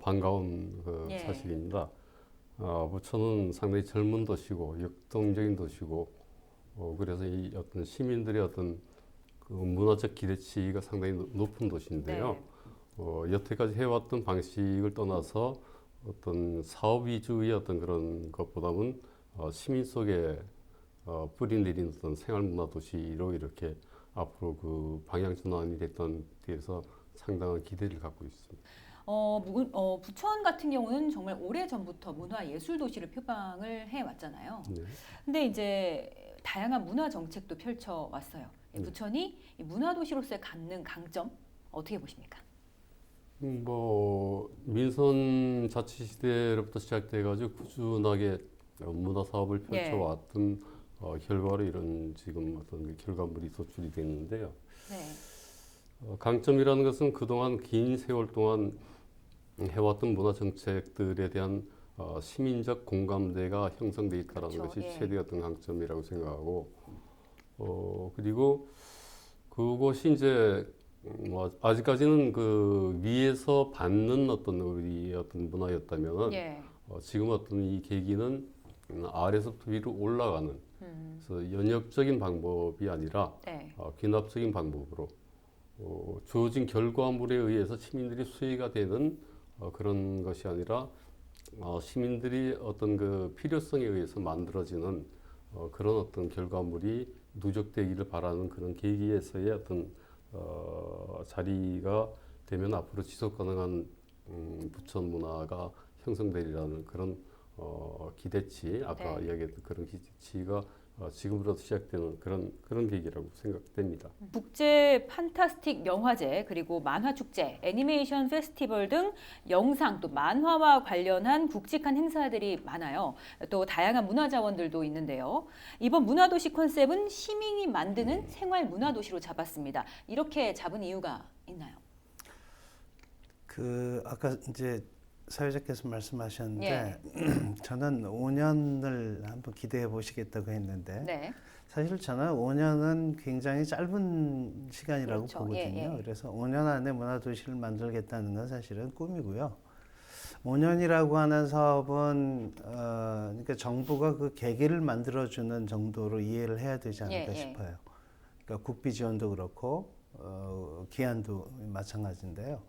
반가운 예. 사실입니다. 부천은 상당히 젊은 도시고 역동적인 도시고 그래서 이 어떤 시민들의 어떤 그 문화적 기대치가 상당히 높은 도시인데요. 네. 여태까지 해왔던 방식을 떠나서 어떤 사업 위주의 어떤 그런 것보다는 시민 속에 뿌리 내린 어떤 생활문화 도시로 이렇게 앞으로 그 방향 전환이 됐던 데에서 상당한 기대를 갖고 있습니다. 부천 같은 경우는 정말 오래 전부터 문화예술도시를 표방을 해왔잖아요. 네. 근데 이제 다양한 문화 정책도 펼쳐왔어요. 네. 부천이 이 문화도시로서의 갖는 강점 어떻게 보십니까? 민선 자치 시대로부터 시작돼가지고 꾸준하게 문화 사업을 펼쳐왔던 결과로 이런 지금 어떤 결과물이 도출이 됐는데요. 네. 강점이라는 것은 그동안 긴 세월 동안 해왔던 문화 정책들에 대한 시민적 공감대가 형성돼 있다는 그렇죠. 것이 예. 최대 어떤 강점이라고 생각하고 그리고 그것이 이제 아직까지는 그 위에서 받는 어떤 우리 어떤 문화였다면 예. 지금 어떤 이 계기는 아래서부터 위로 올라가는 그래서 연역적인 방법이 아니라 네. 귀납적인 방법으로 주어진 결과물에 의해서 시민들이 수혜가 되는 그런 것이 아니라 시민들이 어떤 그 필요성에 의해서 만들어지는 그런 어떤 결과물이 누적되기를 바라는 그런 계기에서의 어떤 자리가 되면 앞으로 지속 가능한 부천 문화가 형성되리라는 그런 기대치, 아까 네. 이야기했던 그런 기대치가 지금으로부터 시작되는 그런 계기라고 생각됩니다. 국제 판타스틱 영화제, 그리고 만화 축제, 애니메이션 페스티벌 등 영상 또 만화와 관련한 굵직한 행사들이 많아요. 또 다양한 문화 자원들도 있는데요. 이번 문화도시 컨셉은 시민이 만드는 생활 문화도시로 잡았습니다. 이렇게 잡은 이유가 있나요? 아까 이제 사회자께서 말씀하셨는데 예. 저는 5년을 한번 기대해 보시겠다고 했는데 네. 사실 저는 5년은 굉장히 짧은 시간이라고 그렇죠. 보거든요. 예, 예. 그래서 5년 안에 문화도시를 만들겠다는 건 사실은 꿈이고요. 5년이라고 하는 사업은 그러니까 정부가 그 계기를 만들어주는 정도로 이해를 해야 되지 않을까 예, 예. 싶어요. 그러니까 국비 지원도 그렇고 기한도 마찬가지인데요.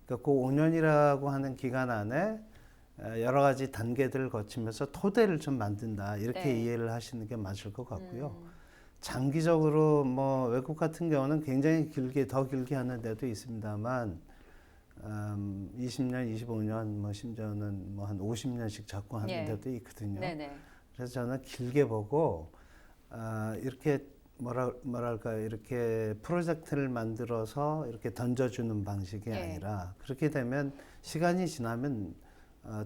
그러니까 그 5년이라고 하는 기간 안에 여러 가지 단계들을 거치면서 토대를 좀 만든다 이렇게 네. 이해를 하시는 게 맞을 것 같고요. 장기적으로 뭐 외국 같은 경우는 굉장히 더 길게 하는 데도 있습니다만 20년, 25년, 뭐 심지어는 뭐 한 50년씩 잡고 하는 예. 데도 있거든요. 네네. 그래서 저는 길게 보고 이렇게 뭐랄까 이렇게 프로젝트를 만들어서 이렇게 던져주는 방식이 예. 아니라 그렇게 되면 시간이 지나면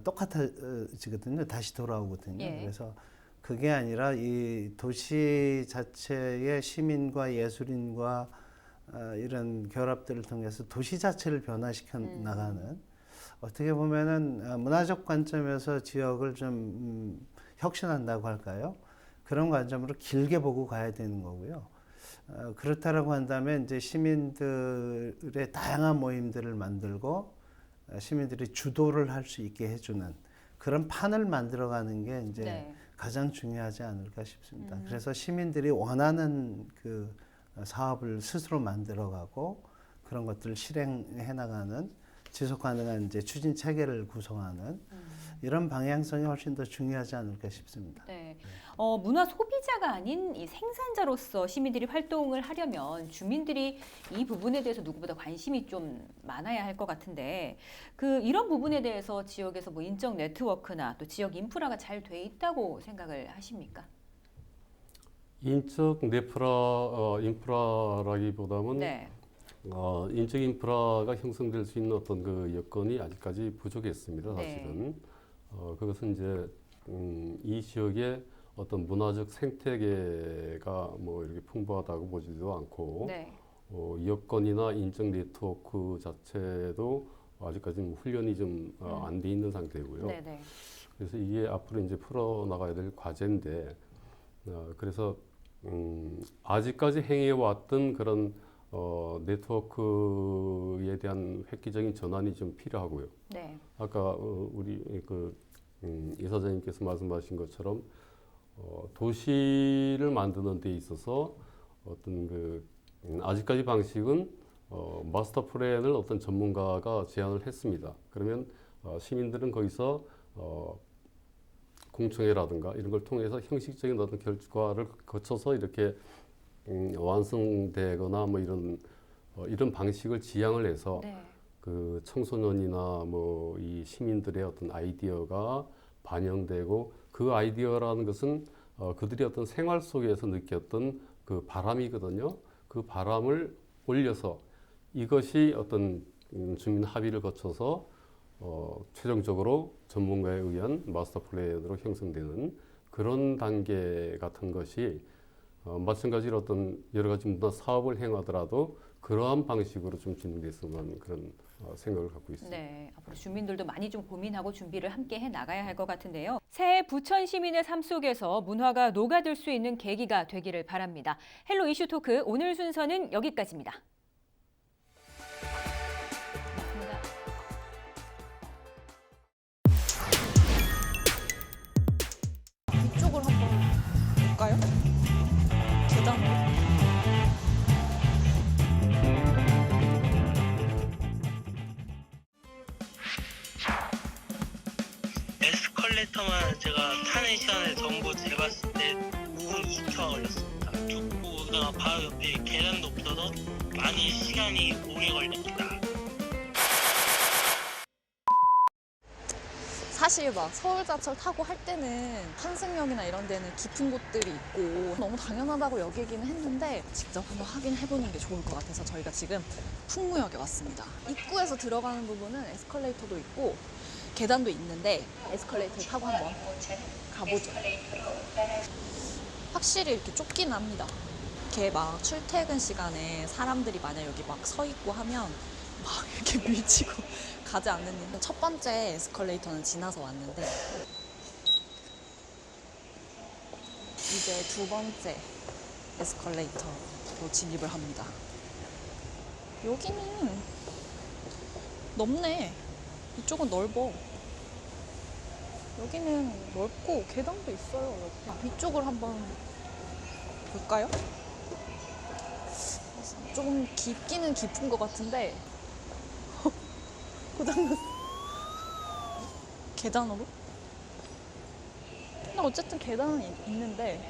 똑같아지거든요. 다시 돌아오거든요. 예. 그래서 그게 아니라 이 도시 자체의 시민과 예술인과 이런 결합들을 통해서 도시 자체를 변화시켜 나가는 어떻게 보면은 문화적 관점에서 지역을 좀 혁신한다고 할까요? 그런 관점으로 길게 보고 가야 되는 거고요. 그렇다라고 한다면 이제 시민들의 다양한 모임들을 만들고 시민들이 주도를 할 수 있게 해주는 그런 판을 만들어가는 게 이제 네. 가장 중요하지 않을까 싶습니다. 그래서 시민들이 원하는 그 사업을 스스로 만들어가고 그런 것들을 실행해 나가는 지속 가능한 이제 추진 체계를 구성하는 이런 방향성이 훨씬 더 중요하지 않을까 싶습니다. 네. 문화 소비자가 아닌 이 생산자로서 시민들이 활동을 하려면 주민들이 이 부분에 대해서 누구보다 관심이 좀 많아야 할 것 같은데 이런 부분에 대해서 지역에서 뭐 인적 네트워크나 또 지역 인프라가 잘 돼 있다고 생각을 하십니까? 인적 인프라라기보다는 네. 인적 인프라가 형성될 수 있는 어떤 그 여건이 아직까지 부족했습니다. 사실은 네. 그것은 이제 이 지역의 어떤 문화적 생태계가 뭐 이렇게 풍부하다고 보지도 않고 네. 여건이나 인적 네트워크 자체도 아직까지 훈련이 좀 안 돼 있는 상태고요. 네네. 그래서 이게 앞으로 이제 풀어 나가야 될 과제인데 그래서 아직까지 행해왔던 그런 네트워크에 대한 획기적인 전환이 좀 필요하고요. 네. 아까 우리 이사장님께서 말씀하신 것처럼 도시를 만드는 데 있어서 어떤 아직까지 방식은 마스터 플랜을 어떤 전문가가 제안을 했습니다. 그러면 시민들은 거기서 공청회라든가 이런 걸 통해서 형식적인 어떤 결과를 거쳐서 이렇게 완성되거나 뭐 이런 방식을 지향을 해서 네. 그 청소년이나 뭐 이 시민들의 어떤 아이디어가 반영되고 그 아이디어라는 것은 그들이 어떤 생활 속에서 느꼈던 그 바람이거든요. 그 바람을 올려서 이것이 어떤 주민 합의를 거쳐서 최종적으로 전문가에 의한 마스터 플랜으로 형성되는 그런 단계 같은 것이 마찬가지로 어떤 여러 가지 문화 사업을 행하더라도 그러한 방식으로 좀 진행됐으면 그런 생각을 갖고 있습니다. 네, 앞으로 주민들도 많이 좀 고민하고 준비를 함께 해 나가야 할 것 같은데요. 새해 부천 시민의 삶 속에서 문화가 녹아들 수 있는 계기가 되기를 바랍니다. 헬로 이슈 토크 오늘 순서는 여기까지입니다. 이쪽으로 한번 볼까요? 저장. 에스컬레이터만 제가 타는 시간을 전부 재봤을 때 5분 20초가 걸렸습니다. 축구가 바로 옆에 계단도 없어서 많이 시간이 오래 걸립니다. 사실 막 서울자철 타고 할 때는 환승역이나 이런 데는 깊은 곳들이 있고 너무 당연하다고 여기기는 했는데 직접 한번 확인해보는 게 좋을 것 같아서 저희가 지금 풍무역에 왔습니다. 입구에서 들어가는 부분은 에스컬레이터도 있고 계단도 있는데 에스컬레이터를 타고 한번 가보죠. 확실히 이렇게 좁긴 합니다. 이렇게 막 출퇴근 시간에 사람들이 만약 여기 막 서 있고 하면 막 이렇게 밀치고 가지 않는 일. 첫 번째 에스컬레이터는 지나서 왔는데 이제 두 번째 에스컬레이터로 진입을 합니다. 여기는 넓네. 이쪽은 넓어. 여기는 넓고 계단도 있어요. 이쪽을 한번 볼까요? 조금 깊기는 깊은 것 같은데 고장났어. 계단으로? 근데 어쨌든 계단은 있는데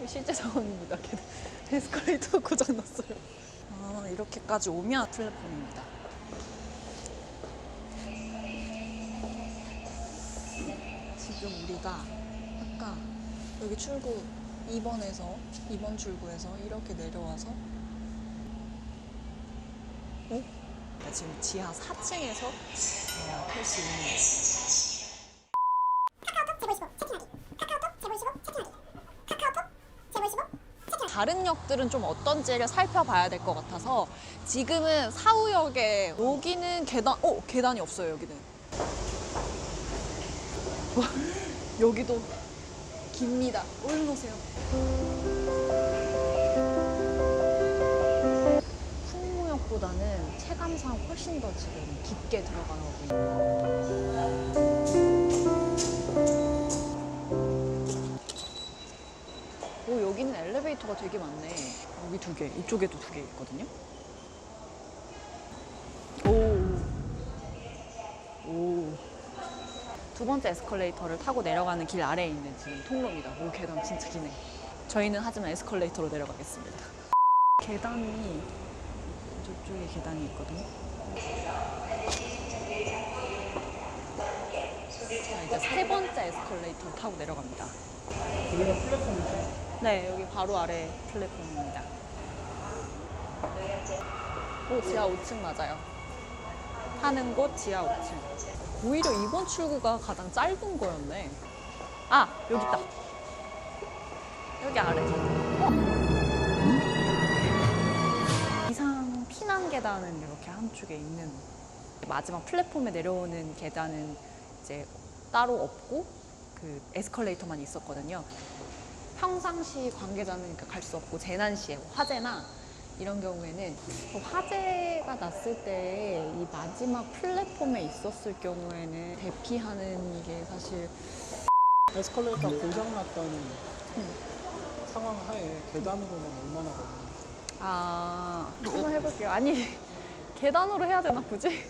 실제 상황입니다. 에스컬레이터 고장났어요. 아, 이렇게까지 오면 플랫폼입니다. 지금 우리가 아까 여기 출구 2번 출구에서 이렇게 내려와서 지금 지하 4층에서 탈 수 있는 다른 역들은 좀 어떤지를 살펴봐야 될 것 같아서 지금은 사후역에 여기는 계단이 없어요. 여기는 와, 여기도 깁니다. 얼른 오세요. 풍무역보다는 체감상 훨씬 더 지금 깊게 들어가고 있는. 여기는 엘리베이터가 되게 많네. 여기 2개, 이쪽에도 2개 있거든요. 두 번째 에스컬레이터를 타고 내려가는 길 아래에 있는 지금 통로입니다. 계단 진짜 기네. 저희는 하지만 에스컬레이터로 내려가겠습니다. 계단이 저쪽에 계단이 있거든요. 자, 이제 세 번째 에스컬레이터 타고 내려갑니다. 여기가 플랫폼이죠? 네, 여기 바로 아래 플랫폼입니다. 지하 5층 맞아요. 타는 곳 지하 5층. 오히려 이번 출구가 가장 짧은 거였네. 아, 여기 있다. 여기 아래. 이상 피난 계단은 이렇게 한쪽에 있는. 마지막 플랫폼에 내려오는 계단은 이제 따로 없고 그 에스컬레이터만 있었거든요. 평상시 관계자는 갈 수 없고 재난시에 화재나 이런 경우에는 화재가 났을 때 이 마지막 플랫폼에 있었을 경우에는 대피하는 게 사실 에스컬레이터 고장났다는 상황 하에 계단으로는 얼마나 걸리나요? 한번 해볼게요. 아니 계단으로 해야 되나 굳이?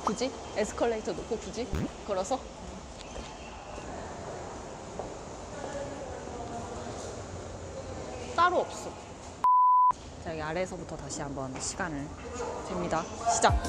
굳이? 에스컬레이터 놓고 굳이? 걸어서? 따로 없어. 자, 여기 아래에서부터 다시 한번 시간을 잽니다. 시작!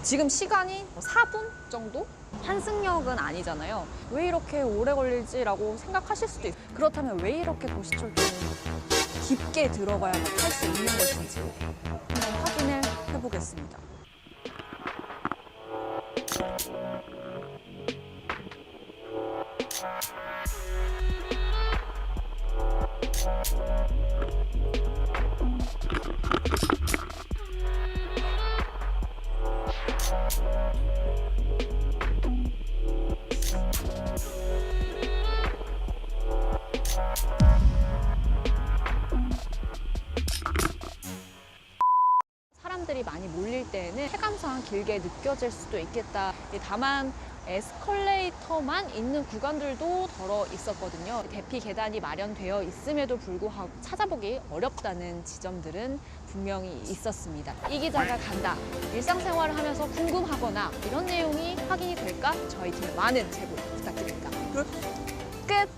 지금 시간이 4분 정도? 환승역은 아니잖아요. 왜 이렇게 오래 걸릴지라고 생각하실 수도 있어요. 그렇다면 왜 이렇게 도시철도는 깊게 들어가야만 탈 수 있는 것인지 한번 확인을 해보겠습니다. 사람들이 많이 몰릴 때는 체감상 길게 느껴질 수도 있겠다. 다만 에스컬레이터만 있는 구간들도 덜어 있었거든요. 대피 계단이 마련되어 있음에도 불구하고 찾아보기 어렵다는 지점들은 분명히 있었습니다. 이 기자가 간다, 일상생활을 하면서 궁금하거나 이런 내용이 확인이 될까? 저희 팀에 많은 제보 부탁드립니다. 끝!